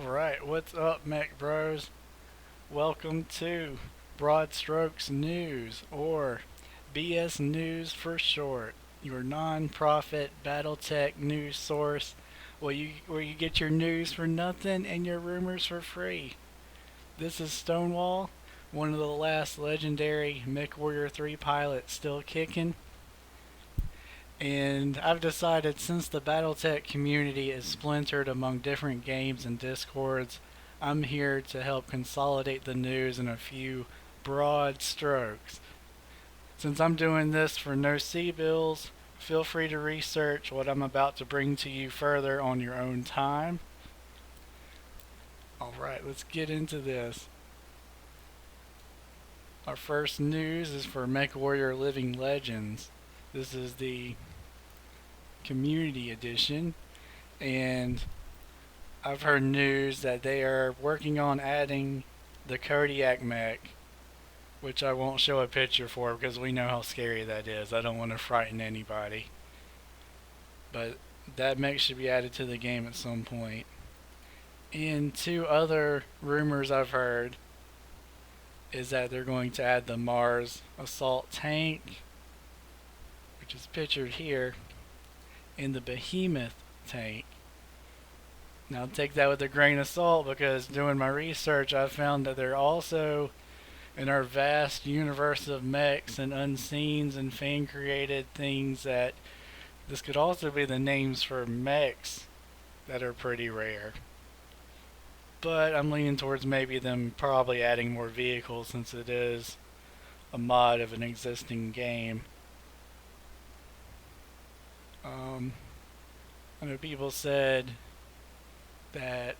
Alright, what's up, Mech Bros? Welcome to Broad Strokes News, or BS News for short, your non-profit BattleTech news source where you get your news for nothing and your rumors for free. This is StoneWall, one of the last legendary MechWarrior 3 pilots still kicking. And I've decided, since the BattleTech community is splintered among different games and discords, I'm here to help consolidate the news in a few broad strokes. Since I'm doing this for no C-bills, feel free to research what I'm about to bring to you further on your own time. Alright, let's get into this. Our first news is for MechWarrior Living Legends. This is the community edition, and I've heard news that they are working on adding the Kodiak mech, which I won't show a picture for because we know how scary that is. I don't want to frighten anybody. But that mech should be added to the game at some point. And two other rumors I've heard is that they're going to add the Mars assault tank, which is pictured here, and the Behemoth tank. Now take that with a grain of salt, because doing my research I found that they're also, in our vast universe of mechs and unseens and fan created things, that this could also be the names for mechs that are pretty rare. But I'm leaning towards maybe them probably adding more vehicles, since it is a mod of an existing game. I know people said that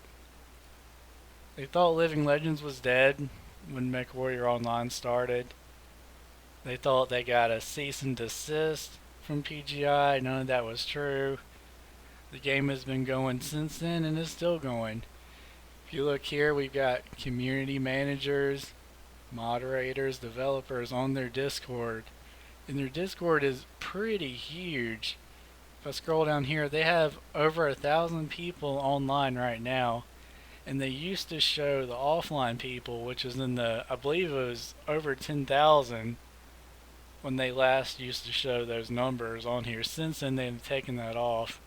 they thought Living Legends was dead when MechWarrior Online started. They thought they got a cease and desist from PGI. None of that was true. The game has been going since then and is still going. If you look here, we've got community managers, moderators, developers on their Discord. And their Discord is pretty huge. If I scroll down here, they have over 1,000 people online right now. And they used to show the offline people, which is in the, I believe it was over 10,000 when they last used to show those numbers on here. Since then, they've taken that off.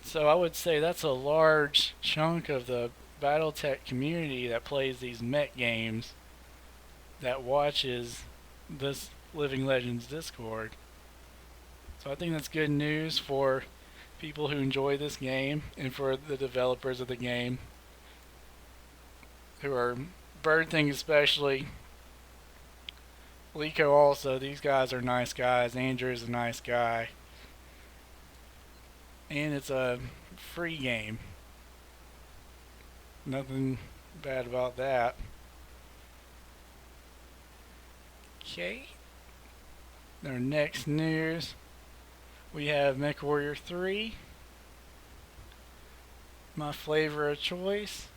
So I would say that's a large chunk of the BattleTech community that plays these mech games that watches this Living Legends Discord. So I think that's good news for people who enjoy this game, and for the developers of the game, who are Bird Thing especially. Lico also, these guys are nice guys. Andrew is a nice guy. And it's a free game. Nothing bad about that. Okay. Our next news, we have MechWarrior 3. My flavor of choice.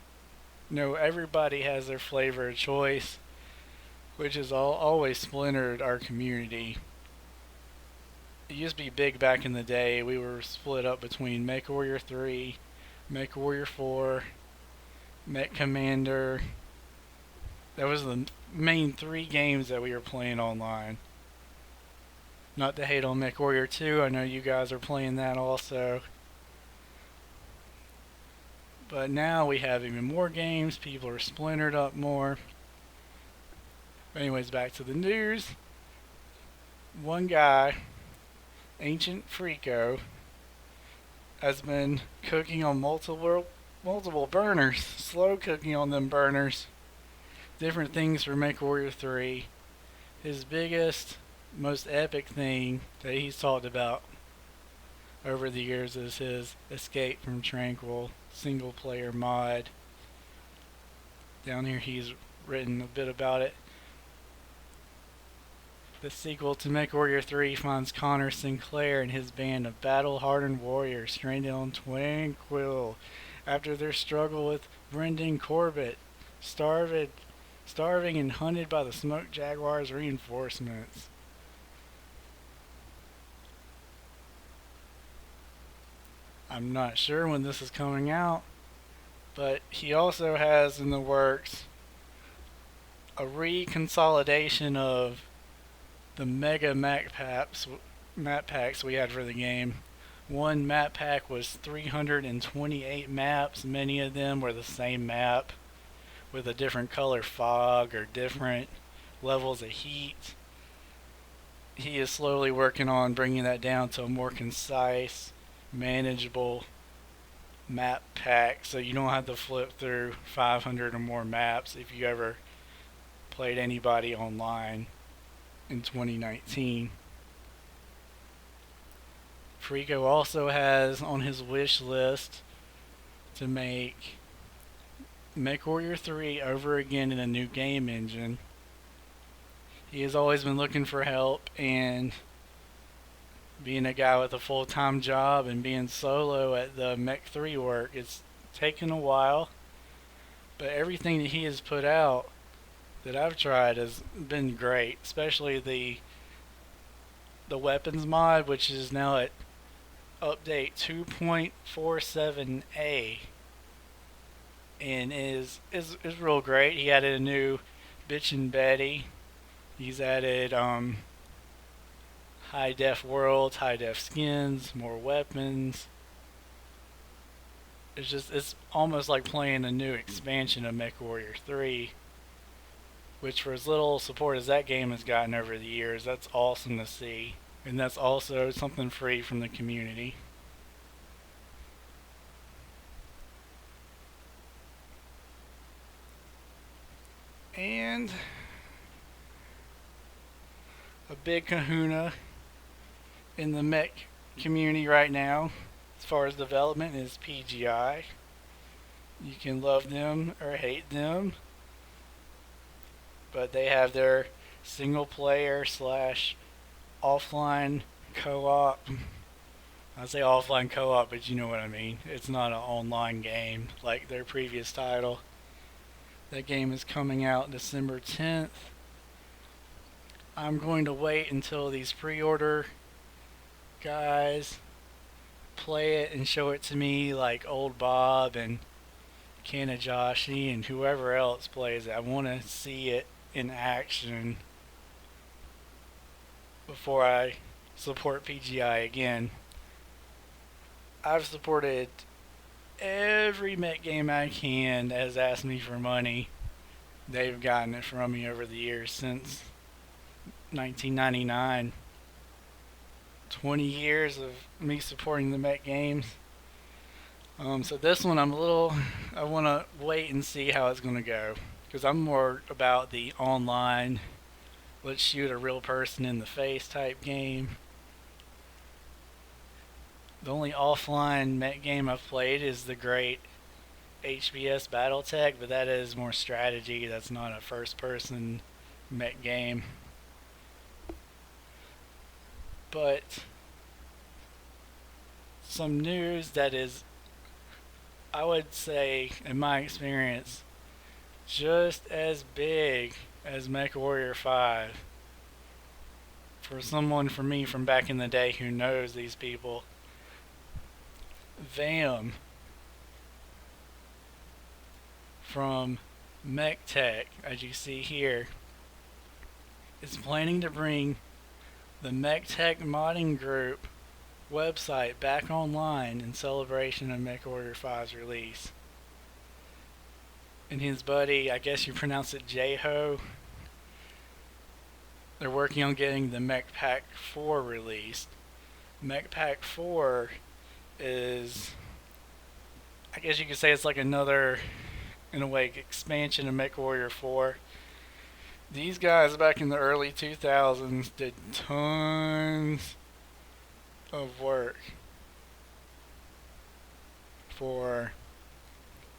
No, everybody has their flavor of choice, which has always splintered our community. It used to be big back in the day. We were split up between MechWarrior 3, MechWarrior 4, Mech Commander. That was the main three games that we were playing online. Not to hate on MechWarrior 2, I know you guys are playing that also. But now we have even more games, people are splintered up more. But anyways, back to the news. One guy, Ancient Freako, has been cooking on multiple burners, slow cooking on them burners. Different things for MechWarrior 3. His biggest, most epic thing that he's talked about over the years is his Escape from Tranquil single player mod. Down here he's written a bit about it. The sequel to MechWarrior 3 finds Connor Sinclair and his band of battle-hardened warriors stranded on Tranquil after their struggle with Brendan Corbett, starving and hunted by the Smoke Jaguar's reinforcements. I'm not sure when this is coming out, But he also has in the works a reconsolidation of the mega map packs we had for the game. One map pack was 328 maps. Many of them were the same map with a different color fog or different levels of heat. He is slowly working on bringing that down to a more concise, manageable map pack so you don't have to flip through 500 or more maps if you ever played anybody online in 2019. Frico also has on his wish list to make MechWarrior 3 over again in a new game engine. He has always been looking for help, and being a guy with a full-time job and being solo at the Mech 3 work, it's taken a while, but everything that he has put out that I've tried has been great, especially the weapons mod, which is now at update 2.47a, and is real great. He added a new Bitchin' Betty. He's added high def worlds, high def skins, more weapons. It's almost like playing a new expansion of MechWarrior 3, which for as little support as that game has gotten over the years, that's awesome to see. And that's also something free from the community. And a big kahuna in the mech community right now, as far as development, is PGI. You can love them or hate them, but they have their single player slash offline co-op. I say offline co-op, but you know what I mean. It's not an online game like their previous title. That game is coming out December 10th. I'm going to wait until these pre-order guys play it and show it to me, like Old Bob and Kanajoshi and whoever else plays it. I want to see it in action before I support PGI again. I've supported every mech game I can that has asked me for money. They've gotten it from me over the years since 1999. 20 years of me supporting the mech games. So this one I want to wait and see how it's going to go, because I'm more about the online, let's shoot a real person in the face type game. The only offline mech game I've played is the great HBS BattleTech, but that is more strategy. That's not a first person mech game. But some news that is, I would say, in my experience, just as big as MechWarrior 5. For someone for me from back in the day who knows these people, VAM from MechTech, as you see here, is planning to bring the MechTech modding group website back online in celebration of MechWarrior 5's release. And his buddy, I guess you pronounce it J-Ho, they're working on getting the MechPack 4 released. MechPack 4 is, I guess you could say it's like another, in a way, expansion of MechWarrior 4. These guys back in the early 2000s did tons of work for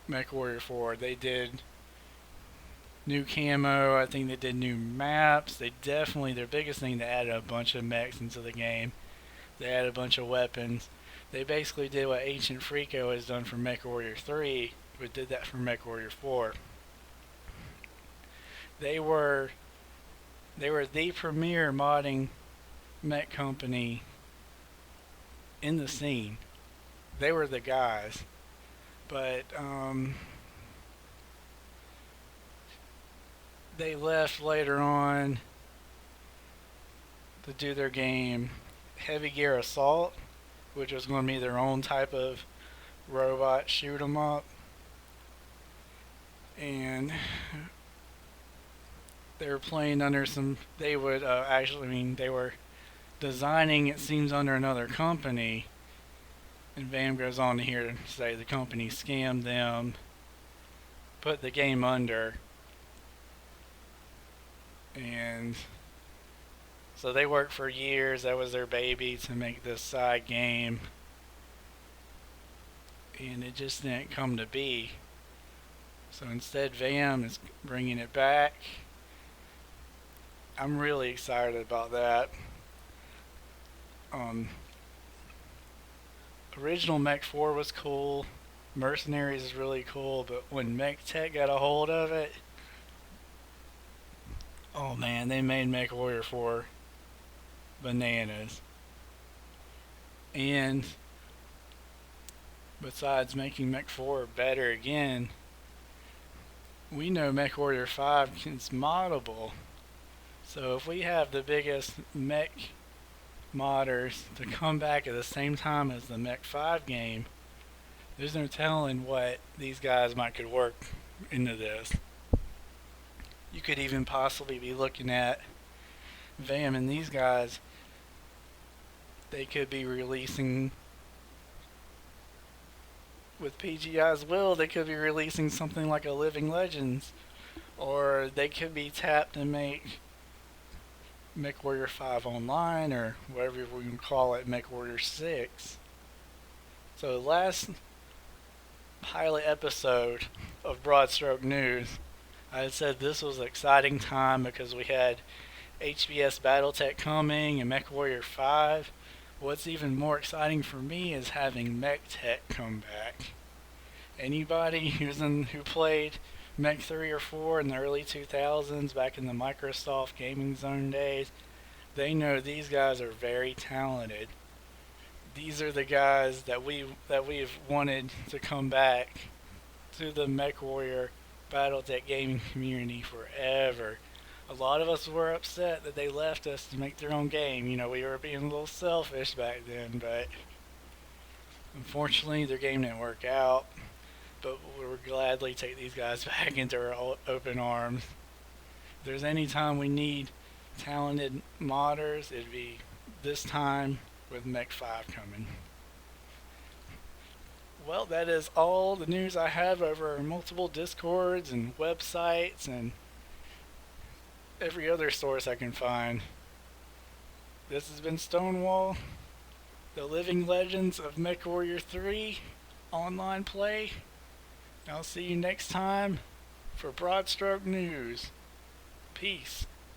MechWarrior 4. They did new camo, I think they did new maps. They definitely, their biggest thing, they added a bunch of mechs into the game. They added a bunch of weapons. They basically did what Ancient Frico has done for MechWarrior 3, but did that for MechWarrior 4. They were the premier modding mech company in the scene. They were the guys. But they left later on to do their game Heavy Gear Assault, which was going to be their own type of robot shoot 'em up. And they were playing under some. They would actually, I mean, they were designing, it seems, under another company. And Vam goes on here to say the company scammed them, put the game under, and so they worked for years. That was their baby to make this side game, and it just didn't come to be. So instead, Vam is bringing it back. I'm really excited about that. Original Mech 4 was cool. Mercenaries is really cool, but when MechTech got a hold of it, oh man, they made MechWarrior 4 bananas. And besides making Mech 4 better again, we know MechWarrior 5 is moddable. So if we have the biggest mech modders to come back at the same time as the Mech 5 game, there's no telling what these guys could work into this. You could even possibly be looking at Vam and these guys. They could be releasing, with PGI's will, they could be releasing something like a Living Legends, or they could be tapped to make MechWarrior 5 Online, or whatever we can call it, MechWarrior 6. So the last pilot episode of Broad Stroke News, I had said this was an exciting time because we had HBS BattleTech coming and MechWarrior 5. What's even more exciting for me is having MechTech come back. Anybody who played Mech 3 or 4 in the early 2000s, back in the Microsoft Gaming Zone days, they know these guys are very talented. These are the guys that we've wanted to come back to the MechWarrior BattleTech gaming community forever. A lot of us were upset that they left us to make their own game. You know, we were being a little selfish back then, but unfortunately their game didn't work out. But we would gladly take these guys back into our open arms. If there's any time we need talented modders, it'd be this time with Mech 5 coming. Well, that is all the news I have over multiple Discords and websites and every other source I can find. This has been StoneWall, the living legends of MechWarrior 3 online play. I'll see you next time for Broad Stroke News. Peace.